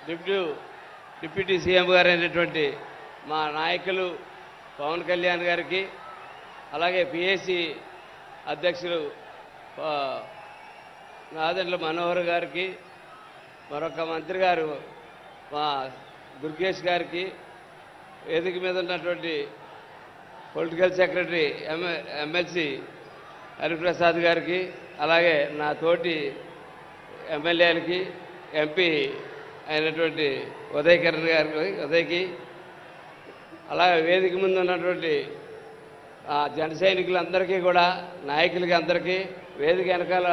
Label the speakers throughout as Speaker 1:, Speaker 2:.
Speaker 1: Deputy CM గారు అయినటువంటి మా నాయకులు పవన్ కళ్యాణ్ గారికి, అలాగే పిఏసీ అధ్యక్షులు నాదెండ్ల మనోహర్ గారికి, మరొక మంత్రి గారు మా దుర్గేష్ గారికి, వేదిక మీద ఉన్నటువంటి పొలిటికల్ సెక్రటరీ ఎమ్మెల్సీ హరిప్రసాద్ గారికి, అలాగే నా తోటి ఎమ్మెల్యేలకి, ఎంపీ అయినటువంటి ఉదయ్కి, అలాగే వేదిక ముందు ఉన్నటువంటి జన సైనికులందరికీ కూడా, నాయకులకి అందరికీ, వేదిక వెనకాల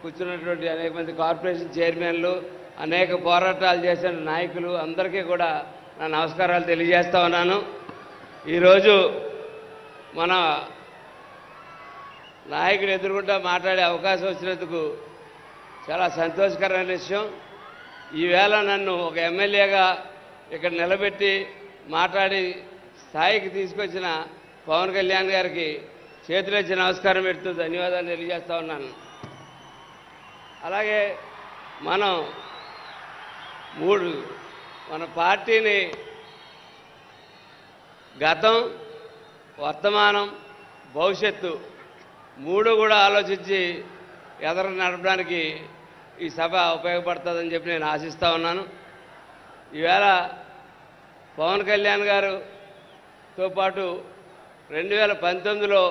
Speaker 1: కూర్చున్నటువంటి అనేక మంది కార్పొరేషన్ చైర్మన్లు, అనేక పోరాటాలు చేసిన నాయకులు అందరికీ కూడా నా నమస్కారాలు తెలియజేస్తా ఉన్నాను. ఈరోజు మన నాయకుడు ఎదుర్కొంటా మాట్లాడే అవకాశం వచ్చినందుకు చాలా సంతోషకరమైన విషయం. ఈవేళ నన్ను ఒక ఎమ్మెల్యేగా ఇక్కడ నిలబెట్టి మాట్లాడి స్థాయికి తీసుకొచ్చిన పవన్ కళ్యాణ్ గారికి చేతులెత్తి నమస్కారం పెడుతూ ధన్యవాదాలు తెలియజేస్తా ఉన్నాను. అలాగే మన పార్టీని గతం, వర్తమానం, భవిష్యత్తు మూడు కూడా ఆలోచించి ఎదురు నడపడానికి ఈ సభ ఉపయోగపడుతుందని చెప్పి నేను ఆశిస్తూ ఉన్నాను. ఈవేళ పవన్ కళ్యాణ్ గారుతో పాటు 2019లో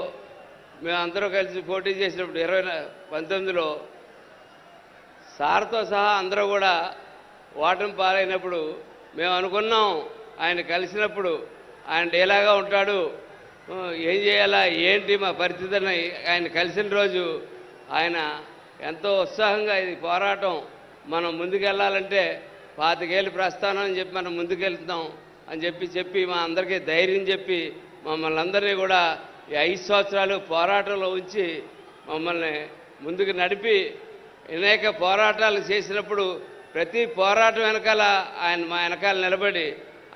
Speaker 1: మేమందరూ కలిసి పోటీ చేసినప్పుడు 2019లో సార్తో సహా అందరూ కూడా ఓటమి పాలైనప్పుడు మేము అనుకున్నాం, ఆయన కలిసినప్పుడు ఆయన ఎలాగా ఉంటాడు, ఏం చేయాలా, ఏంటి మా పరిస్థితిని ఆయన కలిసిన రోజు ఆయన ఎంతో ఉత్సాహంగా ఇది పోరాటం మనం ముందుకెళ్ళాలంటే 25 ఏళ్ళు ప్రస్థానం అని చెప్పి మనం ముందుకెళ్తాం అని చెప్పి మా అందరికీ ధైర్యం చెప్పి మమ్మల్ని అందరినీ కూడా ఈ 5 సంవత్సరాలు పోరాటంలో ఉంచి మమ్మల్ని ముందుకు నడిపి అనేక పోరాటాలు చేసినప్పుడు ప్రతి పోరాటం వెనకాల ఆయన మా వెనకాల నిలబడి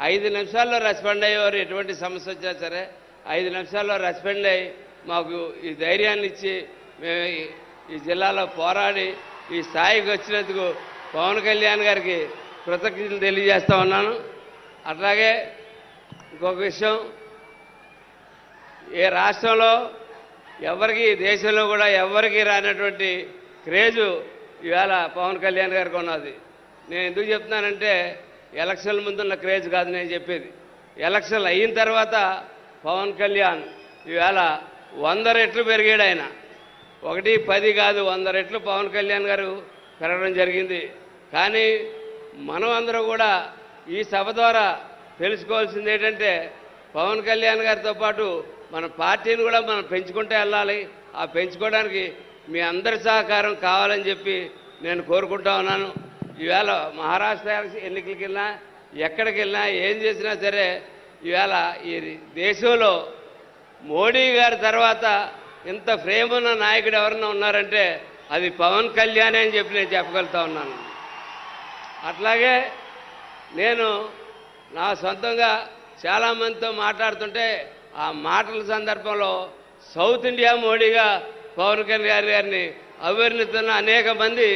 Speaker 1: 5 నిమిషాల్లో రెస్పాండ్ అయ్యేవారు. ఎటువంటి సమస్య వచ్చినా సరే 5 నిమిషాల్లో రెస్పాండ్ అయ్యి మాకు ఈ ధైర్యాన్ని ఇచ్చి మేము ఈ జిల్లాలో పోరాడి ఈ స్థాయికి వచ్చినందుకు పవన్ కళ్యాణ్ గారికి కృతజ్ఞతలు తెలియజేస్తా ఉన్నాను. అట్లాగే ఇంకొక విషయం, ఏ రాష్ట్రంలో ఎవరికి, దేశంలో కూడా ఎవరికి రానటువంటి క్రేజు ఇవాళ పవన్ కళ్యాణ్ గారికి ఉన్నది. నేను ఎందుకు చెప్తున్నానంటే ఎలక్షన్ల ముందున్న క్రేజ్ కాదు నేను చెప్పేది. ఎలక్షన్లు అయిన తర్వాత పవన్ కళ్యాణ్ ఇవాళ 100 రెట్లు పెరిగాడు. ఆయన 1, 10 కాదు 100 రెట్లు పవన్ కళ్యాణ్ గారు పెరగడం జరిగింది. కానీ మనం అందరూ కూడా ఈ సభ ద్వారా తెలుసుకోవాల్సింది ఏంటంటే పవన్ కళ్యాణ్ గారితో పాటు మన పార్టీని కూడా మనం పెంచుకుంటూ వెళ్ళాలి. ఆ పెంచుకోవడానికి మీ అందరి సహకారం కావాలని చెప్పి నేను కోరుకుంటా ఉన్నాను. ఈవేళ మహారాష్ట్ర ఎన్నికలకి వెళ్ళినా, ఎక్కడికి వెళ్ళినా, ఏం చేసినా సరే ఈవేళ ఈ దేశంలో మోడీ గారి తర్వాత ఇంత ప్రేమ ఉన్న నాయకుడు ఎవరన్నా ఉన్నారంటే అది పవన్ కళ్యాణ్ అని చెప్పి నేను చెప్పగలుగుతా ఉన్నాను. అట్లాగే నేను నా సొంతంగా చాలామందితో మాట్లాడుతుంటే ఆ మాటల సందర్భంలో సౌత్ ఇండియా మోడీగా పవన్ కళ్యాణ్ గారిని అభివర్ణిస్తున్న అనేక మంది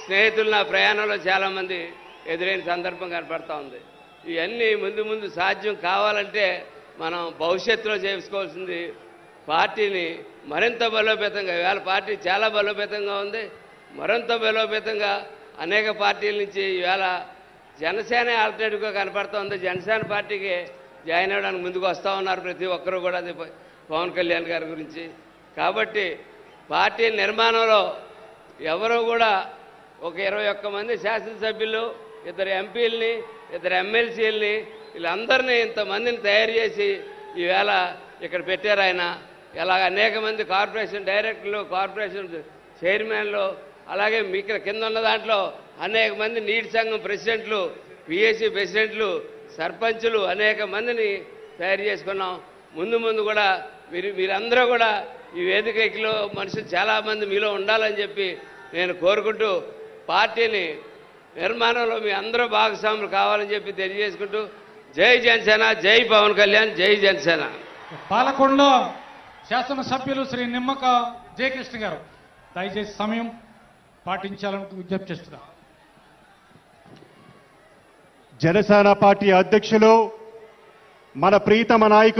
Speaker 1: స్నేహితులు నా ప్రయాణంలో చాలామంది ఎదురైన సందర్భం కనపడతా ఉంది. ఇవన్నీ ముందు సాధ్యం కావాలంటే మనం భవిష్యత్తులో చేసుకోవాల్సింది పార్టీని మరింత బలోపేతంగా, ఇవాళ పార్టీ చాలా బలోపేతంగా ఉంది, మరింత బలోపేతంగా అనేక పార్టీల నుంచి ఈవేళ జనసేన ఆల్టర్నేటివ్గా కనపడుతూ ఉంది. జనసేన పార్టీకి జాయిన్ అవ్వడానికి ముందుకు వస్తూ ఉన్నారు ప్రతి ఒక్కరూ కూడా, అది పవన్ కళ్యాణ్ గారి గురించి. కాబట్టి పార్టీ నిర్మాణంలో ఎవరో కూడా ఒక 21 మంది శాసనసభ్యులు, 2 ఎంపీలని, 2 ఎమ్మెల్సీలని, వీళ్ళందరినీ ఇంతమందిని తయారు చేసి ఈవేళ ఇక్కడ పెట్టారు ఆయన. ఇలాగ అనేక మంది కార్పొరేషన్ డైరెక్టర్లు, కార్పొరేషన్ చైర్మన్లు, అలాగే మీకు కింద ఉన్న దాంట్లో అనేక మంది నీటి సంఘం ప్రెసిడెంట్లు, పిఎస్సి ప్రెసిడెంట్లు, సర్పంచులు అనేక మందిని తయారు చేసుకున్నాం. ముందు కూడా మీరందరూ కూడా ఈ వేదికలో మనుషులు చాలామంది మీలో ఉండాలని చెప్పి నేను కోరుకుంటూ పార్టీని నిర్మాణంలో మీ అందరూ భాగస్వాములు కావాలని చెప్పి తెలియజేసుకుంటూ జై జనసేన, జై పవన్ కళ్యాణ్, జై జనసేన.
Speaker 2: పాలకొండ శాసనసభ్యులు శ్రీ నిమ్మక జయకృష్ణ గారు దయచేసి సమయం పాటించాలని విజ్ఞప్తి చేస్తున్నా.
Speaker 3: జనసేన పార్టీ అధ్యక్షులు మన ప్రీతమ నాయకులు